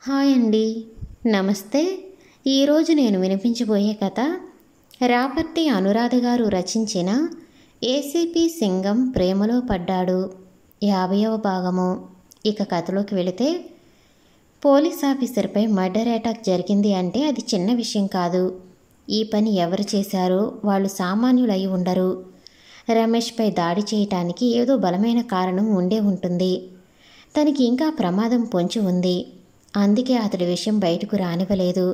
Hi అండి, నమస్తే. ఈరోజు నేను వినిపించబోయే కథ రాపర్తి అనురాధ గారు రచించిన ఏసీపీ సింగం ప్రేమలో పడ్డాడు 50వ భాగము. ఇక కథలోకి వెళితే, పోలీస్ ఆఫీసర్పై మర్డర్ అటాక్ జరిగింది అంటే అది చిన్న విషయం కాదు. ఈ పని ఎవరు చేశారో వాళ్ళు సామాన్యులై ఉండరు. రమేష్పై దాడి చేయటానికి ఏదో బలమైన కారణం ఉండే ఉంటుంది. తనకి ఇంకా ప్రమాదం పొంచి ఉంది. అందుకే అతడి విషయం బయటకు రానివ్వలేదు.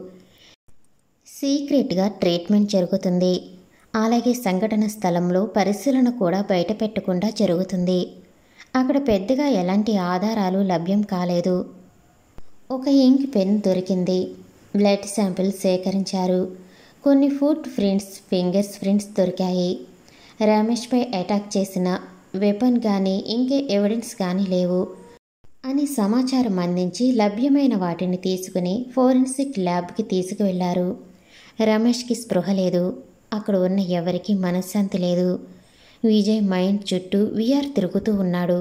సీక్రెట్గా ట్రీట్మెంట్ జరుగుతుంది. అలాగే సంఘటన స్థలంలో పరిశీలన కూడా బయట పెట్టకుండా జరుగుతుంది. అక్కడ పెద్దగా ఎలాంటి ఆధారాలు లభ్యం కాలేదు. ఒక ఇంక్ పెన్ దొరికింది. బ్లడ్ శాంపిల్ సేకరించారు. కొన్ని ఫుట్ ప్రింట్స్, ఫింగర్స్ ప్రింట్స్ దొరికాయి. రమేష్పై అటాక్ చేసిన వెపన్ కానీ ఇంకే ఎవిడెన్స్ కానీ లేవు అని సమాచారం అందించి లభ్యమైన వాటిని తీసుకుని ఫోరెన్సిక్ ల్యాబ్కి తీసుకువెళ్లారు. రమేష్కి స్పృహ లేదు. అక్కడ ఉన్న ఎవరికీ మనశ్శాంతి లేదు. విజయ్ మైండ్ చుట్టూ విఆర్ తిరుగుతూ ఉన్నాడు.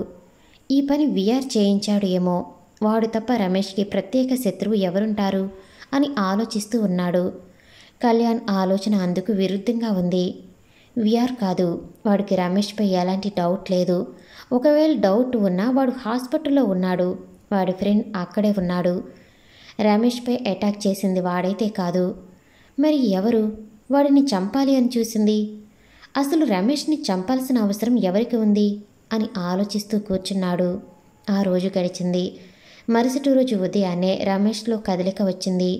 ఈ పని విఆర్ చేయించాడు ఏమో. వాడు తప్ప రమేష్కి ప్రత్యేక శత్రువు ఎవరుంటారు అని ఆలోచిస్తూ ఉన్నాడు. కళ్యాణ్ ఆలోచన అందుకు విరుద్ధంగా ఉంది. విఆర్ కాదు. వాడికి రమేష్పై ఎలాంటి డౌట్ లేదు. ఒకవేళ డౌట్ ఉన్నా వాడు హాస్పిటల్లో ఉన్నాడు. వాడి ఫ్రెండ్ అక్కడే ఉన్నాడు. రమేష్పై అటాక్ చేసింది వాడైతే కాదు. మరి ఎవరు వాడిని చంపాలి అని చూసింది? అసలు రమేష్ని చంపాల్సిన అవసరం ఎవరికి ఉంది అని ఆలోచిస్తూ కూర్చున్నాడు. ఆ రోజు గడిచింది. మరుసటి రోజు ఉదయాన్నే రమేష్లో కదలిక వచ్చింది.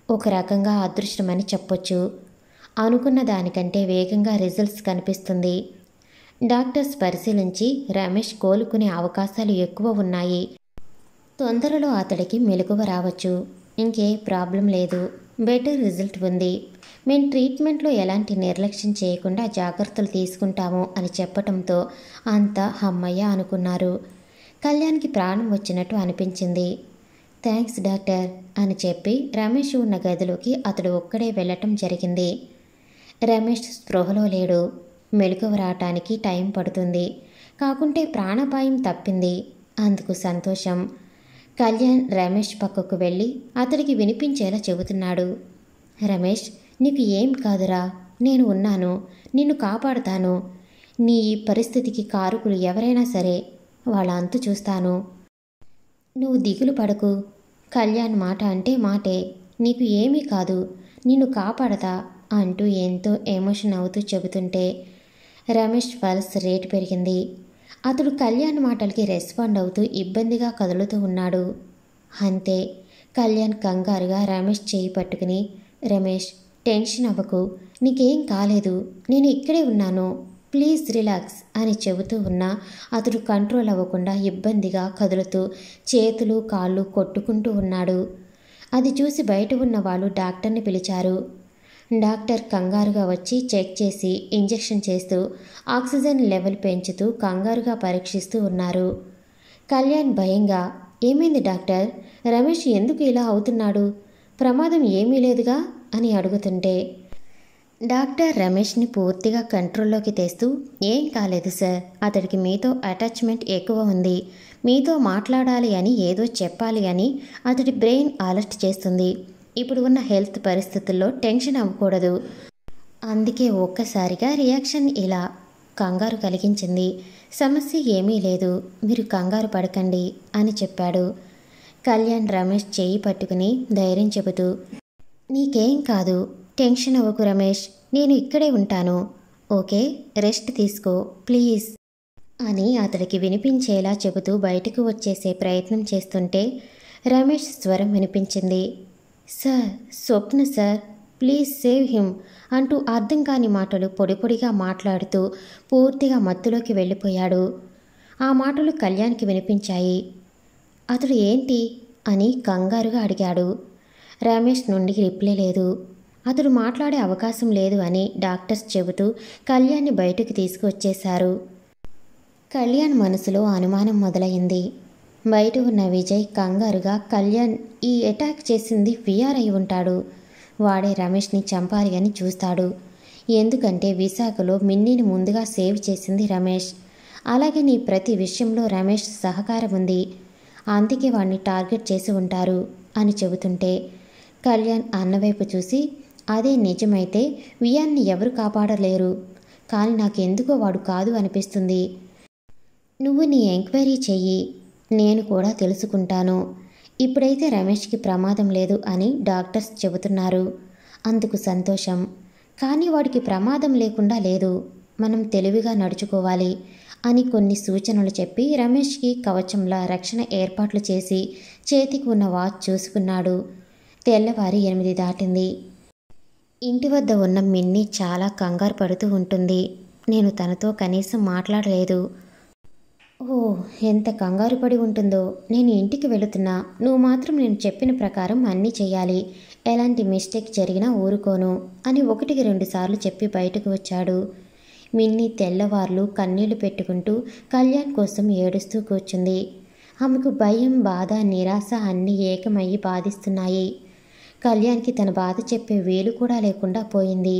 ఒక రకంగా అదృష్టమని చెప్పొచ్చు. అనుకున్న దానికంటే వేగంగా రిజల్ట్స్ కనిపిస్తుంది. డాక్టర్స్ పరిశీలించి రమేష్ కోలుకునే అవకాశాలు ఎక్కువ ఉన్నాయి. తొందరలో అతడికి మెలకువ రావచ్చు. ఇంకే ప్రాబ్లం లేదు. బెటర్ రిజల్ట్ ఉంది. మేము ట్రీట్మెంట్లో ఎలాంటి నిర్లక్ష్యం చేయకుండా జాగ్రత్తలు తీసుకుంటాము అని చెప్పటంతో అంతా హమ్మయ్య అనుకున్నారు. కళ్యాణ్కి ప్రాణం వచ్చినట్టు అనిపించింది. థ్యాంక్స్ డాక్టర్ అని చెప్పి రమేష్ ఉన్న గదిలోకి అతడు ఒక్కడే వెళ్ళటం జరిగింది. రమేష్ స్పృహలో లేడు. మెలకువ రావటానికి టైం పడుతుంది. కాకుంటే ప్రాణాపాయం తప్పింది. అందుకు సంతోషం. కళ్యాణ్ రమేష్ పక్కకు వెళ్ళి అతడికి వినిపించేలా చెబుతున్నాడు. రమేష్, నీకు ఏం కాదురా. నేను ఉన్నాను. నిన్ను కాపాడుతాను. నీ ఈ పరిస్థితికి కారకులు ఎవరైనా సరే వాళ్ళ అంతు చూస్తాను. నువ్వు దిగులు పడకు. కళ్యాణ్ మాట అంటే మాటే. నీకు ఏమీ కాదు. నిన్ను కాపాడతా అంటూ ఎంతో ఎమోషన్ అవుతూ చెబుతుంటే రమేష్ పల్స్ రేటు పెరిగింది. అతడు కళ్యాణ్ మాటలకి రెస్పాండ్ అవుతూ ఇబ్బందిగా కదులుతూ ఉన్నాడు. అంతే. కళ్యాణ్ కంగారుగా రమేష్ చేయి పట్టుకుని, రమేష్ టెన్షన్ అవ్వకు, నీకేం కాలేదు, నేను ఇక్కడే ఉన్నాను, ప్లీజ్ రిలాక్స్ అని చెబుతూ ఉన్నా అతడు కంట్రోల్ అవ్వకుండా ఇబ్బందిగా కదులుతూ చేతులు కాళ్ళు కొట్టుకుంటూ ఉన్నాడు. అది చూసి బయట ఉన్న వాళ్ళు డాక్టర్ని పిలిచారు. డాక్టర్ కంగారుగా వచ్చి చెక్ చేసి ఇంజెక్షన్ చేస్తూ ఆక్సిజన్ లెవెల్ పెంచుతూ కంగారుగా పరీక్షిస్తూ ఉన్నారు. కళ్యాణ్ భయంగా, ఏమైంది డాక్టర్? రమేష్ ఎందుకు ఇలా అవుతున్నాడు? ప్రమాదం ఏమీ లేదుగా అని అడుగుతుంటే డాక్టర్ రమేష్ని పూర్తిగా కంట్రోల్లోకి తెస్తూ, ఏం కాలేదు సార్, అతడికి మీతో అటాచ్మెంట్ ఎక్కువ ఉంది. మీతో మాట్లాడాలి అని ఏదో చెప్పాలి అని అతడి బ్రెయిన్ అలర్ట్ చేస్తుంది. ఇప్పుడు ఉన్న హెల్త్ పరిస్థితుల్లో టెన్షన్ అవ్వకూడదు. అందుకే ఒక్కసారిగా రియాక్షన్ ఇలా కంగారు కలిగించింది. సమస్య ఏమీ లేదు, మీరు కంగారు పడకండి అని చెప్పాడు. కళ్యాణ్ రమేష్ చేయి పట్టుకుని ధైర్యం చెబుతూ, నీకేం కాదు, టెన్షన్ అవ్వకు రమేష్, నేను ఇక్కడే ఉంటాను. ఓకే, రెస్ట్ తీసుకో ప్లీజ్ అని అతడికి వినిపించేలా చెబుతూ బయటకు వచ్చేసే ప్రయత్నం చేస్తుంటే రమేష్ స్వరం వినిపించింది. Sir, Swapna sir, please save him అంటూ అర్థం కాని మాటలు పొడి పొడిగా మాట్లాడుతూ పూర్తిగా మత్తులోకి వెళ్ళిపోయాడు. ఆ మాటలు కళ్యాణ్కి వినిపించాయి. అతడు ఏంటి అని కంగారుగా అడిగాడు. రమేష్ నుండి రిప్లై లేదు. అతడు మాట్లాడే అవకాశం లేదు అని డాక్టర్స్ చెబుతూ కళ్యాణ్ని బయటకు తీసుకువచ్చేశారు. కళ్యాణ్ మనసులో అనుమానం మొదలైంది. బయట ఉన్న విజయ్ కంగారుగా, కళ్యాణ్ ఈ అటాక్ చేసింది విఆర్ అయి ఉంటాడు. వాడే రమేష్ని చంపాలి అని చూస్తాడు. ఎందుకంటే విశాఖలో మిన్నీని ముందుగా సేవ్ చేసింది రమేష్. అలాగే నీ ప్రతి విషయంలో రమేష్ సహకారం ఉంది. అందుకే వాడిని టార్గెట్ చేసి ఉంటారు అని చెబుతుంటే కళ్యాణ్ అన్నవైపు చూసి, అదే నిజమైతే వియాన్ని ఎవరు కాపాడలేరు, కానీ నాకెందుకో వాడు కాదు అనిపిస్తుంది. నువ్వు నీ ఎంక్వైరీ చెయ్యి, నేను కూడా తెలుసుకుంటాను. ఇప్పుడైతే రమేష్కి ప్రమాదం లేదు అని డాక్టర్స్ చెబుతున్నారు. అందుకు సంతోషం. కానీ వాడికి ప్రమాదం లేకుండా లేదు, మనం తెలివిగా నడుచుకోవాలి అని కొన్ని సూచనలు చెప్పి రమేష్కి కవచంలా రక్షణ ఏర్పాట్లు చేసి చేతికి ఉన్న వాచ్ చూసుకున్నాడు. తెల్లవారి 8 దాటింది. ఇంటి వద్ద ఉన్న మిన్ని చాలా కంగారు పడుతూ ఉంటుంది. నేను తనతో కనీసం మాట్లాడలేదు. ఓ, ఎంత కంగారు పడి ఉంటుందో. నేను ఇంటికి వెళుతున్నా, నువ్వు మాత్రం నేను చెప్పిన ప్రకారం అన్నీ చెయ్యాలి, ఎలాంటి మిస్టేక్ జరిగినా ఊరుకోను అని 1-2 సార్లు చెప్పి బయటకు వచ్చాడు. మిన్ని తెల్లవార్లు కన్నీళ్లు పెట్టుకుంటూ కళ్యాణ్ కోసం ఏడుస్తూ కూర్చుంది. ఆమెకు భయం, బాధ, నిరాశ అన్నీ ఏకమయ్యి బాధిస్తున్నాయి. కళ్యాణ్కి తన బాధ చెప్పే వీలు కూడా లేకుండా పోయింది.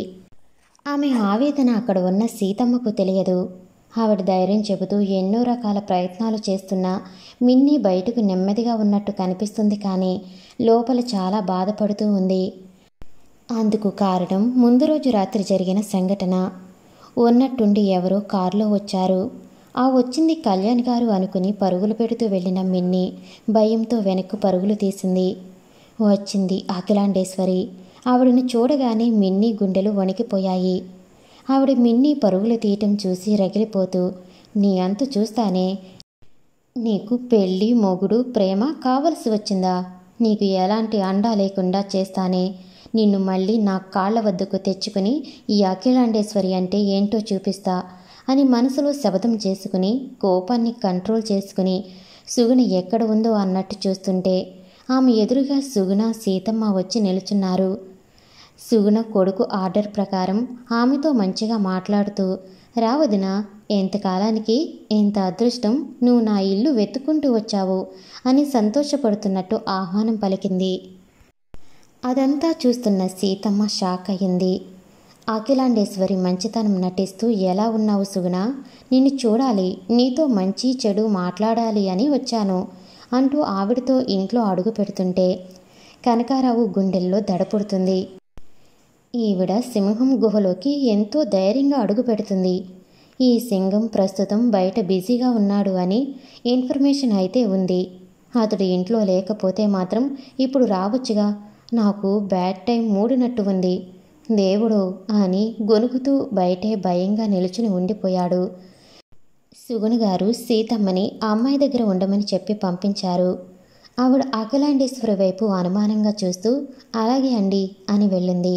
ఆమె ఆవేదన అక్కడ ఉన్న సీతమ్మకు తెలియదు. ఆవిడ ధైర్యం చెబుతూ ఎన్నో రకాల ప్రయత్నాలు చేస్తున్నా మిన్ని బయటకు నెమ్మదిగా ఉన్నట్టు కనిపిస్తుంది, కానీ లోపల చాలా బాధపడుతూ ఉంది. అందుకు కారణం ముందు రోజు రాత్రి జరిగిన సంఘటన. ఉన్నట్టుండి ఎవరో కారులో వచ్చారు. ఆ వచ్చింది కళ్యాణ్ గారు అనుకుని పరుగులు పెడుతూ వెళ్ళిన మిన్ని భయంతో వెనక్కు పరుగులు తీసింది. వచ్చింది అఖిలాండేశ్వరి. ఆవిడను చూడగానే మిన్ని గుండెలు వణికిపోయాయి. ఆవిడ మిన్ని పరుగులు తీయటం చూసి రగిలిపోతూ, నీ అంతు చూస్తానే, నీకు పెళ్ళి, మొగుడు, ప్రేమ కావలసి వచ్చిందా? నీకు ఎలాంటి అండా లేకుండా చేస్తానే, నిన్ను మళ్ళీ నా కాళ్ల వద్దకు తెచ్చుకుని ఈ అఖిలాండేశ్వరి అంటే ఏంటో చూపిస్తా అని మనసులో శపథం చేసుకుని కోపాన్ని కంట్రోల్ చేసుకుని సుగుణ ఎక్కడ ఉందో అన్నట్టు చూస్తుంటే ఆమె ఎదురుగా సుగుణ, సీతమ్మ వచ్చి నిలుచున్నారు. సుగుణ కొడుకు ఆర్డర్ ప్రకారం ఆమెతో మంచిగా మాట్లాడుతూ, రావదినా, ఎంతకాలానికి ఎంత అదృష్టం, నువ్వు నా ఇల్లు వెతుక్కుంటూ వచ్చావు అని సంతోషపడుతున్నట్టు ఆహ్వానం పలికింది. అదంతా చూస్తున్న సీతమ్మ షాక్ అయ్యింది. అఖిలాండేశ్వరి మంచితనం నటిస్తూ, ఎలా ఉన్నావు సుగుణ, నిన్ను చూడాలి, నీతో మంచి చెడు మాట్లాడాలి అని వచ్చాను అంటూ ఆవిడతో ఇంట్లో అడుగు పెడుతుంటే కనకారావు గుండెల్లో దడపుడుతుంది. ఈవిడ సింహం గుహలోకి ఎంతో ధైర్యంగా అడుగు పెడుతుంది. ఈ సింగం ప్రస్తుతం బయట బిజీగా ఉన్నాడు అని ఇన్ఫర్మేషన్ అయితే ఉంది. అతడు ఇంట్లో లేకపోతే మాత్రం ఇప్పుడు రావచ్చుగా, నాకు బ్యాడ్ టైం మూడినట్టు ఉంది దేవుడు అని గొనుగుతూ బయటే భయంగా నిలుచుని ఉండిపోయాడు. సుగుణ గారు సీతమ్మని ఆ అమ్మాయి దగ్గర ఉండమని చెప్పి పంపించారు. ఆవిడ అఖిలాండేశ్వరి వైపు అనుమానంగా చూస్తూ, అలాగే అండి అని వెళ్ళింది.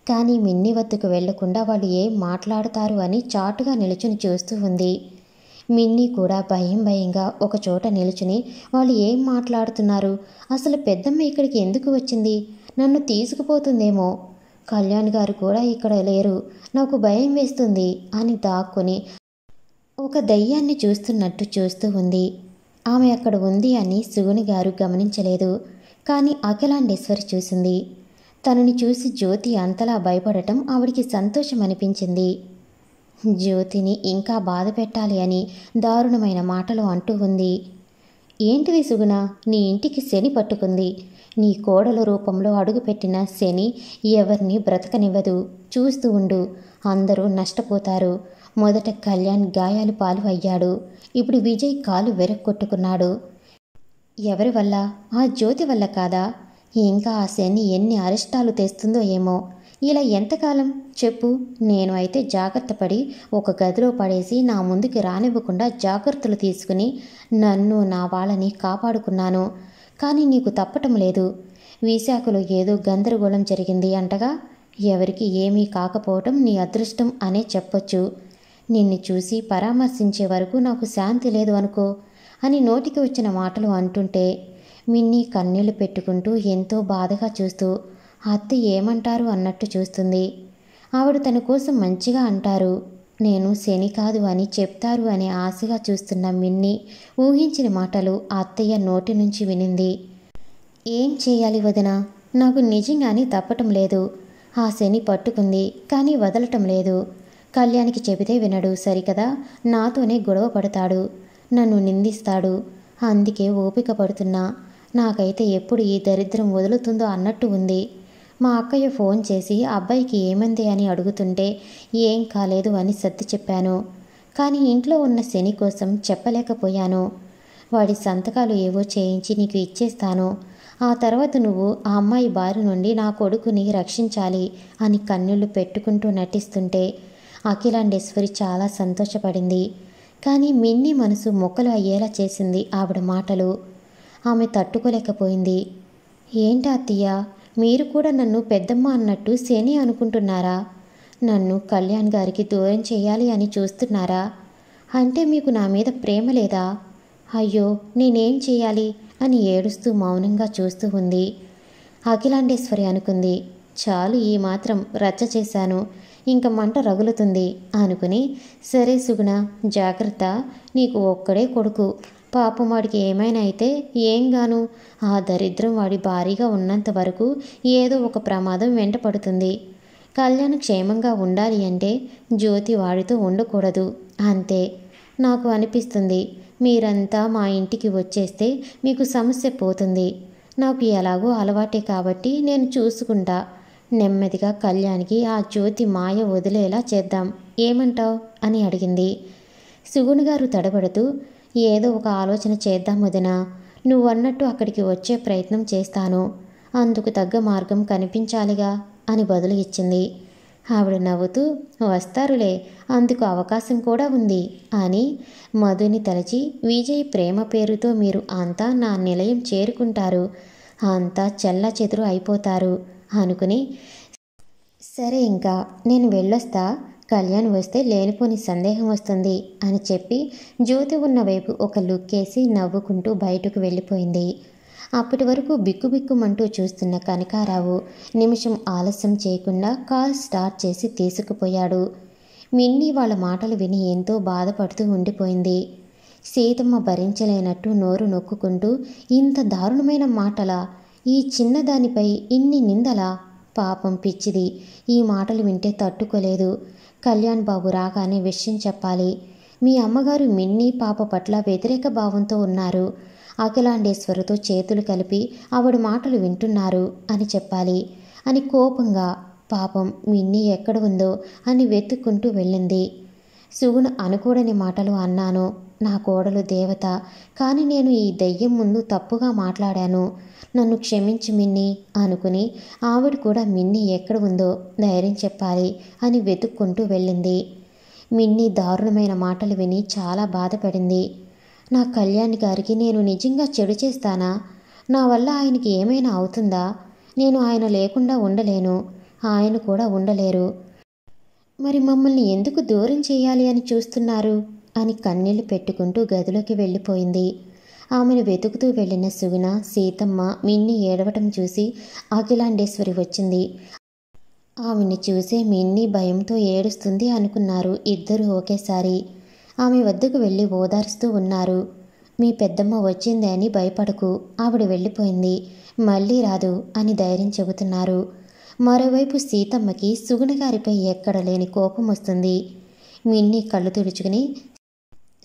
కానీ మిన్ని వద్దకు వెళ్లకుండా వాళ్ళు ఏం మాట్లాడతారు అని చాటుగా నిలుచుని చూస్తూ ఉంది. మిన్ని కూడా భయంగా ఒక చోట నిలుచుని, వాళ్ళు ఏం మాట్లాడుతున్నారు, అసలు పెద్దమ్మ ఇక్కడికి ఎందుకు వచ్చింది, నన్ను తీసుకుపోతుందేమో, కళ్యాణ్ గారు కూడా ఇక్కడ లేరు, నాకు భయం వేస్తుంది అని దాక్కుని ఒక దయ్యాన్ని చూస్తున్నట్టు చూస్తూ ఉంది. ఆమె అక్కడ ఉంది అని సుగుణి గారు గమనించలేదు, కానీ అఖిలాండేశ్వరి చూసింది. తనని చూసి జ్యోతి అంతలా భయపడటం ఆవిడికి సంతోషం అనిపించింది. జ్యోతిని ఇంకా బాధ పెట్టాలి అని దారుణమైన మాటలు అంటూ ఉంది. ఏంటిది సుగుణ, నీ ఇంటికి శని పట్టుకుంది, నీ కోడల రూపంలో అడుగుపెట్టిన శని ఎవరిని బ్రతకనివ్వదు, చూస్తూ ఉండు, అందరూ నష్టపోతారు. మొదట కళ్యాణ్ గాయాలు పాలు అయ్యాడు, ఇప్పుడు విజయ్ కాలు వెరక్కొట్టుకున్నాడు. ఎవరి వల్ల? ఆ జ్యోతి వల్ల కాదా? ఇంకా ఆ శని ఎన్ని అరిష్టాలు తెస్తుందో ఏమో. ఇలా ఎంతకాలం చెప్పు. నేను అయితే జాగ్రత్త పడి ఒక గదిలో పడేసి నా ముందుకి రానివ్వకుండా జాగ్రత్తలు తీసుకుని నన్ను నా వాళ్ళని కాపాడుకున్నాను. కానీ నీకు తప్పటం లేదు. విశాఖలో ఏదో గందరగోళం జరిగింది అంటగా, ఎవరికి ఏమీ కాకపోవటం నీ అదృష్టం అనే చెప్పొచ్చు. నిన్ను చూసి పరామర్శించే వరకు నాకు శాంతి లేదు అనుకో అని నోటికి వచ్చిన మాటలు అంటుంటే మిన్ని కన్నీళ్లు పెట్టుకుంటూ ఎంతో బాధగా చూస్తూ అత్త ఏమంటారు అన్నట్టు చూస్తుంది. ఆవిడ తన కోసం మంచిగా అంటారు, నేను శని కాదు అని చెప్తారు అని ఆశగా చూస్తున్న మిన్ని ఊహించిన మాటలు అత్తయ్య నోటి నుంచి వినింది. ఏం చేయాలి వదినా, నాకు నిజంగానే తప్పటం లేదు. ఆ శని పట్టుకుంది కానీ వదలటం లేదు. కళ్యాణ్కి చెబితే వినడు, సరికదా, నాతోనే గొడవ పడతాడు, నన్ను నిందిస్తాడు. అందుకే ఓపిక పడుతున్నా. నాకైతే ఎప్పుడు ఈ దరిద్రం వదులుతుందో అన్నట్టు ఉంది. మా అక్కయ్య ఫోన్ చేసి అబ్బాయికి ఏమంది అని అడుగుతుంటే ఏం కాలేదు అని సర్ది చెప్పాను. కానీ ఇంట్లో ఉన్న శని కోసం చెప్పలేకపోయాను. వాడి సంతకాలు ఏవో చేయించి నీకు ఇచ్చేస్తాను. ఆ తర్వాత నువ్వు ఆ అమ్మాయి బారి నుండి నా కొడుకుని రక్షించాలి అని కన్నీళ్లు పెట్టుకుంటూ నటిస్తుంటే అఖిలాండేశ్వరి చాలా సంతోషపడింది. కానీ మిన్ని మనసు మొక్కలు అయ్యేలా చేసింది ఆవిడ మాటలు. ఆమె తట్టుకోలేకపోయింది. ఏంటా అత్తయ్య, మీరు కూడా నన్ను పెద్దమ్మ అన్నట్టు శని అనుకుంటున్నారా? నన్ను కళ్యాణ్ గారికి దూరం చేయాలి అని చూస్తున్నారా? అంటే మీకు నా మీద ప్రేమ లేదా? అయ్యో, నేనేం చేయాలి అని ఏడుస్తూ మౌనంగా చూస్తూ ఉంది. అఖిలాండేశ్వరి అనుకుంది, చాలు ఈ మాత్రం రచ్చ చేశాను, ఇంక మంట రగులుతుంది అనుకుని, సరే సుగుణ జాగ్రత్త, నీకు ఒక్కడే కొడుకు, పాపం వాడికి ఏమైనా అయితే ఏం గాను, ఆ దరిద్రం వాడి భారీగా ఉన్నంత వరకు ఏదో ఒక ప్రమాదం వెంట పడుతుంది. కళ్యాణ్ క్షేమంగా ఉండాలి అంటే జ్యోతి వాడితో ఉండకూడదు, అంతే. నాకు అనిపిస్తుంది మీరంతా మా ఇంటికి వచ్చేస్తే మీకు సమస్య పోతుంది. నాకు ఎలాగో అలవాటే కాబట్టి నేను చూసుకుంటా. నెమ్మదిగా కళ్యాణ్కి ఆ జ్యోతి మాయ వదిలేలా చేద్దాం, ఏమంటావ్ అని అడిగింది. సుగుణ్ గారు తడబడుతూ, ఏదో ఒక ఆలోచన చేద్దాం వదినా, నువ్వన్నట్టు అక్కడికి వచ్చే ప్రయత్నం చేస్తాను, అందుకు తగ్గ మార్గం కనిపించాలిగా అని బదులు ఇచ్చింది. ఆవిడ నవ్వుతూ, వస్తారులే, అందుకు అవకాశం కూడా ఉంది అని మధుని తలచి, విజయ్ ప్రేమ పేరుతో మీరు అంతా నా నిలయం చేరుకుంటారు, అంతా చెల్లాచెదురు అయిపోతారు అనుకుని, సరే ఇంకా నేను వెళ్ళొస్తా, కళ్యాణ్ వస్తే లేనిపోని సందేహం వస్తుంది అని చెప్పి జ్యోతి ఉన్న వైపు ఒక లుక్కేసి నవ్వుకుంటూ బయటకు వెళ్ళిపోయింది. అప్పటి వరకు బిక్కుబిక్కుమంటూ చూస్తున్న కనకారావు నిమిషం ఆలస్యం చేయకుండా కాల్ స్టార్ట్ చేసి తీసుకుపోయాడు. మిన్ని వాళ్ళ మాటలు విని ఎంతో బాధపడుతూ ఉండిపోయింది. సీతమ్మ భరించలేనట్టు నోరు నొక్కుకుంటూ, ఇంత దారుణమైన మాటలా, ఈ చిన్నదానిపై ఇన్ని నిందలా, పాపం పిచ్చిది, ఈ మాటలు వింటే తట్టుకోలేదు, కళ్యాణ్ బాబు రాగానే విషయం చెప్పాలి, మీ అమ్మగారు మిన్ని పాప పట్ల వ్యతిరేక భావంతో ఉన్నారు, అఖిలాండేశ్వరితో చేతులు కలిపి ఆవిడ మాటలు వింటున్నారు అని చెప్పాలి అని కోపంగా, పాపం మిన్ని ఎక్కడ ఉందో అని వెతుక్కుంటూ వెళ్ళింది. సుగుణ అనుకూడని మాటలు అన్నాను, నా కోడలు దేవత, కానీ నేను ఈ దెయ్యం ముందు తప్పుగా మాట్లాడాను, నన్ను క్షమించి మిన్ని అనుకుని ఆవిడ కూడా మిన్ని ఎక్కడ ఉందో ధైర్యం చెప్పాలి అని వెతుక్కుంటూ వెళ్ళింది. మిన్ని దారుణమైన మాటలు విని చాలా బాధపడింది. నా కళ్యాణ్ గారికి నేను నిజంగా చెడు చేస్తానా? నా వల్ల ఆయనకి ఏమైనా అవుతుందా? నేను ఆయన లేకుండా ఉండలేను, ఆయన కూడా ఉండలేరు, మరి మమ్మల్ని ఎందుకు దూరం చేయాలి అని చూస్తున్నారు అని కన్నీళ్లు పెట్టుకుంటూ గదిలోకి వెళ్ళిపోయింది. ఆమెను వెతుకుతూ వెళ్ళిన సుగుణ, సీతమ్మ, మిన్ని ఏడవటం చూసి అఖిలాండేశ్వరి వచ్చింది. ఆమెను చూసే మిన్ని భయంతో ఏడుస్తుంది అనుకున్నారు ఇద్దరూ ఒకేసారి. ఆమె వద్దకు వెళ్ళి ఓదారుస్తూ ఉన్నారు. మీ పెద్దమ్మ వచ్చింది అని భయపడకు, ఆవిడ వెళ్ళిపోయింది, మళ్ళీ రాదు అని ధైర్యం చెబుతున్నారు. మరోవైపు సీతమ్మకి సుగుణ గారిపై ఎక్కడ లేని కోపం వస్తుంది. మిన్ని కళ్ళు తుడుచుకుని,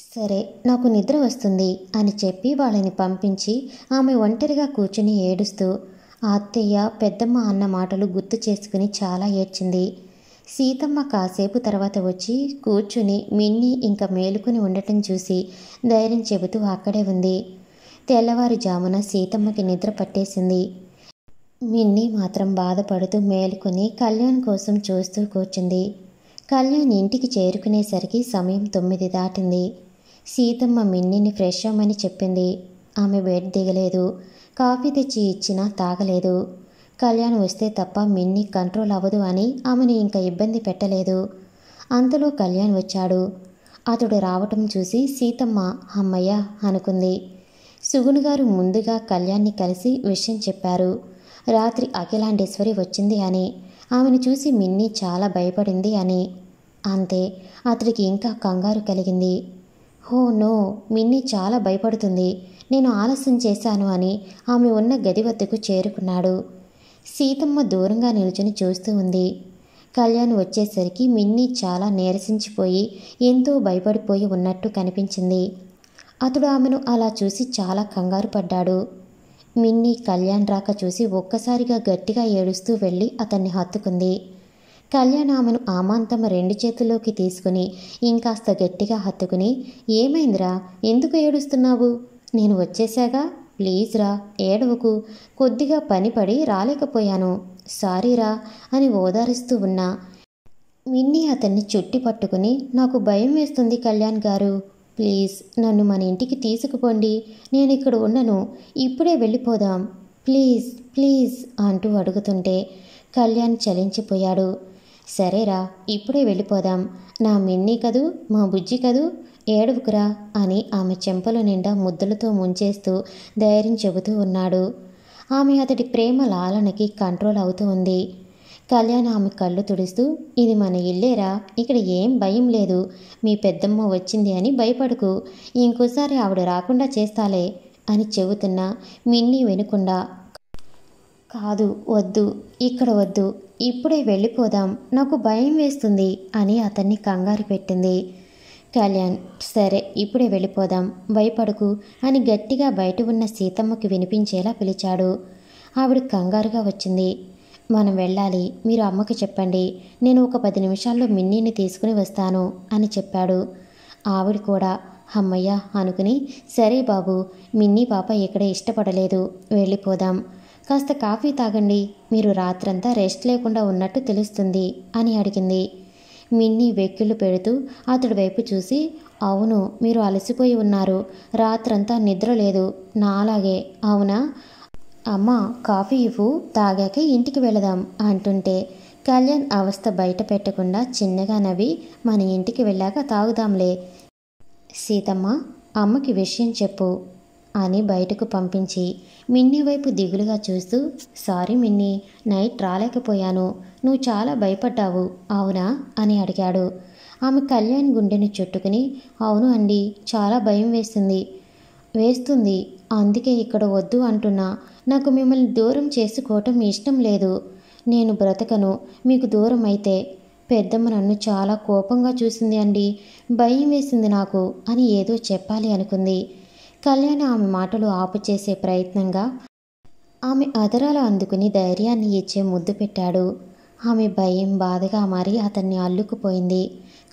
సరే నాకు నిద్ర వస్తుంది అని చెప్పి వాళ్ళని పంపించి ఆమె ఒంటరిగా కూర్చుని ఏడుస్తూ అత్తయ్య పెద్దమ్మ అన్న మాటలు గుర్తు చేసుకుని చాలా ఏడ్చింది. సీతమ్మ కాసేపు తర్వాత వచ్చి కూర్చుని మిన్ని ఇంకా మేలుకుని ఉండటం చూసి ధైర్యం చెబుతూ అక్కడే ఉంది. తెల్లవారుజామున సీతమ్మకి నిద్ర పట్టేసింది. మిన్ని మాత్రం బాధపడుతూ మేలుకుని కళ్యాణ్ కోసం చూస్తూ కూర్చుంది. కళ్యాణ్ ఇంటికి చేరుకునేసరికి సమయం 9 దాటింది. సీతమ్మ మిన్నిని ఫ్రెష్ అవ్వమని చెప్పింది. ఆమె బెడ్ దిగలేదు, కాఫీ తెచ్చి ఇచ్చినా తాగలేదు. కళ్యాణ్ వస్తే తప్ప మిన్ని కంట్రోల్ అవ్వదు అని ఆమెను ఇంకా ఇబ్బంది పెట్టలేదు. అంతలో కళ్యాణ్ వచ్చాడు. అతడు రావటం చూసి సీతమ్మ అమ్మయ్య అనుకుంది. సుగుణ్ గారు ముందుగా కళ్యాణ్ని కలిసి విషయం చెప్పారు. రాత్రి అఖిలాండేశ్వరి వచ్చింది అని, ఆమెను చూసి మిన్ని చాలా భయపడింది అని. అంతే, అతడికి ఇంకా కంగారు కలిగింది. హో నో, మిన్ని చాలా భయపడుతుంది, నేను ఆలస్యం చేశాను అని ఆమె ఉన్న గది వద్దకు చేరుకున్నాడు. సీతమ్మ దూరంగా నిల్చుని చూస్తూ ఉంది. కళ్యాణ్ వచ్చేసరికి మిన్ని చాలా నీరసించిపోయి ఎంతో భయపడిపోయి ఉన్నట్టు కనిపించింది. అతడు ఆమెను అలా చూసి చాలా కంగారు పడ్డాడు. మిన్నీ కళ్యాణ్ రాక చూసి ఒక్కసారిగా గట్టిగా ఏడుస్తూ వెళ్ళి అతన్ని హత్తుకుంది. కళ్యాణ్ ఆమెను ఆమాంతం 2 చేతుల్లోకి తీసుకుని ఇంకాస్త గట్టిగా హత్తుకుని, ఏమైందిరా, ఎందుకు ఏడుస్తున్నావు? నేను వచ్చేశాగా, ప్లీజ్ రా, ఏడవకు, కొద్దిగా పని పడి రాలేకపోయాను, సారీరా అని ఓదారుస్తూ ఉన్నా. మిన్నీ అతన్ని చుట్టి పట్టుకుని, నాకు భయం వేస్తుంది కళ్యాణ్ గారు, ప్లీజ్ నన్ను మన ఇంటికి తీసుకుపోండి, నేను ఇక్కడ ఉండను, ఇప్పుడే వెళ్ళిపోదాం, ప్లీజ్ ప్లీజ్ అంటూ అడుగుతుంటే కళ్యాణ్ చలించిపోయాడు. సరేరా, ఇప్పుడే వెళ్ళిపోదాం, నా మిన్నీ కదూ, మా బుజ్జి కదూ, ఏడవుకురా అని ఆమె చెంపల నిండా ముద్దులతో ముంచేస్తూ ధైర్యం చెబుతూ ఉన్నాడు. ఆమె అతడి ప్రేమ లాలనకి కంట్రోల్ అవుతూ ఉంది. కళ్యాణ్ ఆమె కళ్ళు తుడుస్తూ, ఇది మన ఇల్లేరా, ఇక్కడ ఏం భయం లేదు, మీ పెద్దమ్మ వచ్చింది అని భయపడకు, ఇంకోసారి ఆవిడ రాకుండా చేస్తాలే అని చెబుతున్నా మిన్నీ వినకుండా, కాదు వద్దు, ఇక్కడ వద్దు, ఇప్పుడే వెళ్ళిపోదాం, నాకు భయం వేస్తుంది అని అతన్ని కంగారు పెట్టింది. కళ్యాణ్, సరే ఇప్పుడే వెళ్ళిపోదాం, భయపడకు అని గట్టిగా బయట ఉన్న సీతమ్మకి వినిపించేలా పిలిచాడు. ఆవిడ కంగారుగా వచ్చింది. మనం వెళ్ళాలి, మీరు అమ్మకి చెప్పండి, నేను ఒక 10 నిమిషాల్లో మిన్నీని తీసుకుని వస్తాను అని చెప్పాడు. ఆవిడ కూడా అమ్మయ్య అనుకుని, సరే బాబు, మిన్నీ పాప ఇక్కడ ఇష్టపడలేదు, వెళ్ళిపోదాం, కాస్త కాఫీ తాగండి, మీరు రాత్రంతా రెస్ట్ లేకుండా ఉన్నట్టు తెలుస్తుంది అని అడిగింది. మిన్నీ వెక్కిళ్ళు పెడుతూ అతడి వైపు చూసి, అవును, మీరు అలసిపోయి ఉన్నారు, రాత్రంతా నిద్ర లేదు, నాలాగే, అవునా, అమ్మా కాఫీ ఇవ్వు, తాగాక ఇంటికి వెళదాం అంటుంటే కళ్యాణ్ అవస్థ బయట పెట్టకుండా చిన్నగా నవ్వి, మన ఇంటికి వెళ్ళాక తాగుదాంలే, సీతమ్మ అమ్మకి విషయం చెప్పు అని బయటకు పంపించి మిన్నీ వైపు దిగులుగా చూస్తూ, సారీ మిన్నీ, నైట్ రాలేకపోయాను, నువ్వు చాలా భయపడ్డావు అవునా అని అడిగాడు. ఆమె కళ్యాణ్ గుండెని చుట్టుకుని, అవును అండి, చాలా భయం వేస్తుంది, అందుకే ఇక్కడ వద్దు అంటున్నా, నాకు మిమ్మల్ని దూరం చేసుకోవటం ఇష్టం లేదు, నేను బ్రతకను మీకు దూరం అయితే, పెద్దమ్మ నన్ను చాలా కోపంగా చూసింది అండి, భయం వేసింది నాకు అని ఏదో చెప్పాలి అనుకుంది. కళ్యాణ్ ఆమె మాటలు ఆపు చేసే ప్రయత్నంగా ఆమె అదరాలు అందుకుని ధైర్యాన్ని ఇచ్చే ముద్దు పెట్టాడు. ఆమె భయం బాధగా మారి అతన్ని అల్లుకుపోయింది.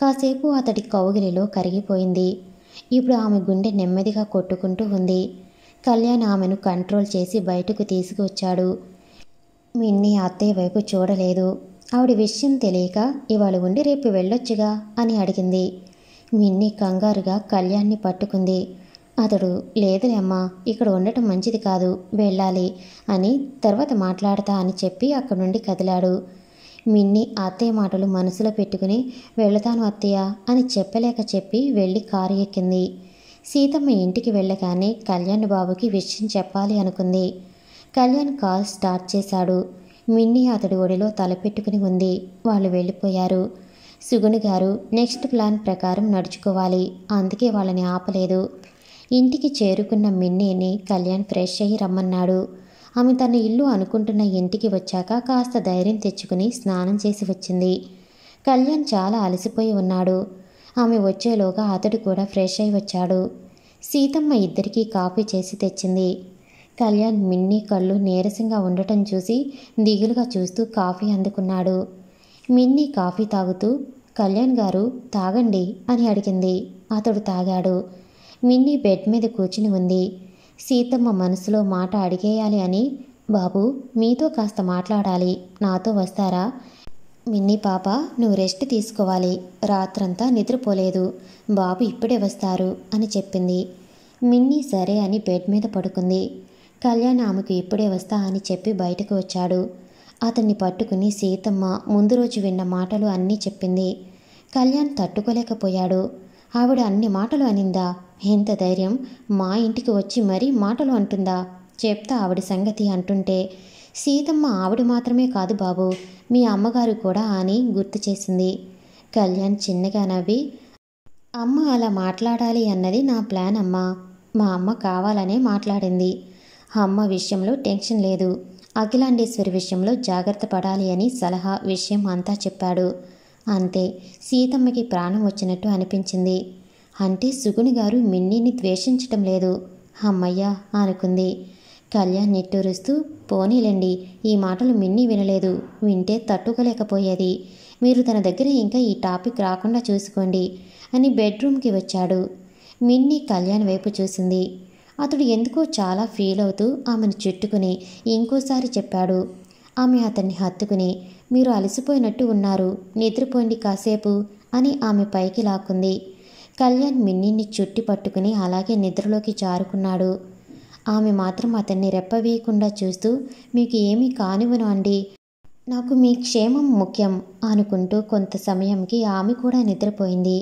కాసేపు అతడి కౌగిలిలో కరిగిపోయింది. ఇప్పుడు ఆమె గుండె నెమ్మదిగా కొట్టుకుంటూ ఉంది. కళ్యాణ్ ఆమెను కంట్రోల్ చేసి బయటకు తీసుకువచ్చాడు. మిన్నీ అత్తయ్య వైపు చూడలేదు. ఆవిడ విషయం తెలియక ఇవాళ ఉండి రేపు వెళ్ళొచ్చుగా అని అడిగింది. మిన్నీ కంగారుగా కళ్యాణ్ని పట్టుకుంది. అతడు లేదులే అమ్మా, ఇక్కడ ఉండటం మంచిది కాదు, వెళ్ళాలి అని తర్వాత మాట్లాడతా అని చెప్పి అక్కడి నుండి కదిలాడు. మిన్నీ అత్తయ్య మాటలు మనసులో పెట్టుకుని వెళతాను అత్తయ్య అని చెప్పలేక చెప్పి వెళ్ళి కారు ఎక్కింది. సీతమ్మ ఇంటికి వెళ్ళగానే కళ్యాణ్ బాబుకి విషయం చెప్పాలి అనుకుంది. కళ్యాణ్ కాల్ స్టార్ట్ చేశాడు. మిన్నీ అతడి ఒడిలో తలపెట్టుకుని ఉంది. వాళ్ళు వెళ్ళిపోయారు. సుగుణి గారు నెక్స్ట్ ప్లాన్ ప్రకారం నడుచుకోవాలి, అందుకే వాళ్ళని ఆపలేదు. ఇంటికి చేరుకున్న మిన్నీని కళ్యాణ్ ఫ్రెష్ అయ్యి రమ్మన్నాడు. ఆమె తన ఇల్లు అనుకుంటున్న ఇంటికి వచ్చాక కాస్త ధైర్యం తెచ్చుకుని స్నానం చేసి వచ్చింది. కళ్యాణ్ చాలా అలసిపోయి ఉన్నాడు. ఆమె వచ్చేలోగా అతడు కూడా ఫ్రెష్ అయి వచ్చాడు. సీతమ్మ ఇద్దరికీ కాఫీ చేసి తెచ్చింది. కళ్యాణ్ మిన్నీ కళ్ళు నీరసంగా ఉండటం చూసి దిగులుగా చూస్తూ కాఫీ అందుకున్నాడు. మిన్నీ కాఫీ తాగుతూ, కళ్యాణ్ గారు తాగండి అని అడిగింది. అతడు తాగాడు. మిన్నీ బెడ్ మీద కూర్చుని ఉంది. సీతమ్మ మనసులో మాట అడిగేయాలి అని, బాబు మీతో కాస్త మాట్లాడాలి, నాతో వస్తారా? మిన్నీ పాప నువ్వు రెస్ట్ తీసుకోవాలి, రాత్రంతా నిద్రపోలేదు, బాబు ఇప్పుడే వస్తారు అని చెప్పింది. మిన్నీ సరే అని బెడ్ మీద పడుకుంది. కళ్యాణ్ ఆమెకు ఇప్పుడే వస్తా అని చెప్పి బయటకు వచ్చాడు. అతన్ని పట్టుకుని సీతమ్మ ముందు రోజు విన్న మాటలు అన్నీ చెప్పింది. కళ్యాణ్ తట్టుకోలేకపోయాడు. ఆవిడ అన్ని మాటలు అనిందా? ఎంత ధైర్యం, మా ఇంటికి వచ్చి మరీ మాటలు అంటుందా? చెప్తా ఆవిడ సంగతి అంటుంటే, సీతమ్మ ఆవిడ మాత్రమే కాదు బాబు, మీ అమ్మగారు కూడా అని గుర్తు చేసింది. కళ్యాణ్ చిన్నగా నవ్వి, అమ్మ అలా మాట్లాడాలి అన్నది నా ప్లాన్ అమ్మా, మా అమ్మ కావాలనే మాట్లాడింది. అమ్మ విషయంలో టెన్షన్ లేదు, అఖిలాండేశ్వరి విషయంలో జాగ్రత్త పడాలి అని సలహా విషయం అంతా చెప్పాడు. అంతే. సీతమ్మకి ప్రాణం వచ్చినట్టు అనిపించింది. అంటే సుగుణి గారు మిన్నీని ద్వేషించటం లేదు, అమ్మయ్య అనుకుంది. కళ్యాణ్ నిట్టూరుస్తూ, పోనీలండి, ఈ మాటలు మిన్ని వినలేదు, వింటే తట్టుకోలేకపోయేది. మీరు తన దగ్గర ఇంకా ఈ టాపిక్ రాకుండా చూసుకోండి అని బెడ్రూమ్కి వచ్చాడు. మిన్ని కళ్యాణ్ వైపు చూసింది. అతడు ఎందుకో చాలా ఫీల్ అవుతూ ఆమెను చుట్టుకుని ఇంకోసారి చెప్పాడు. ఆమె అతన్ని హత్తుకుని, మీరు అలసిపోయినట్టు ఉన్నారు, నిద్రపోండి కాసేపు అని ఆమె పైకి లాక్కుంది. కళ్యాణ్ మిన్నీని చుట్టి పట్టుకుని అలాగే నిద్రలోకి జారుకున్నాడు. ఆమె మాత్రం అతన్ని రెప్పవేయకుండా చూస్తూ, మీకు ఏమీ కానివ్వను అండి, నాకు మీ క్షేమం ముఖ్యం అనుకుంటూ కొంత సమయంకి ఆమె కూడా నిద్రపోయింది.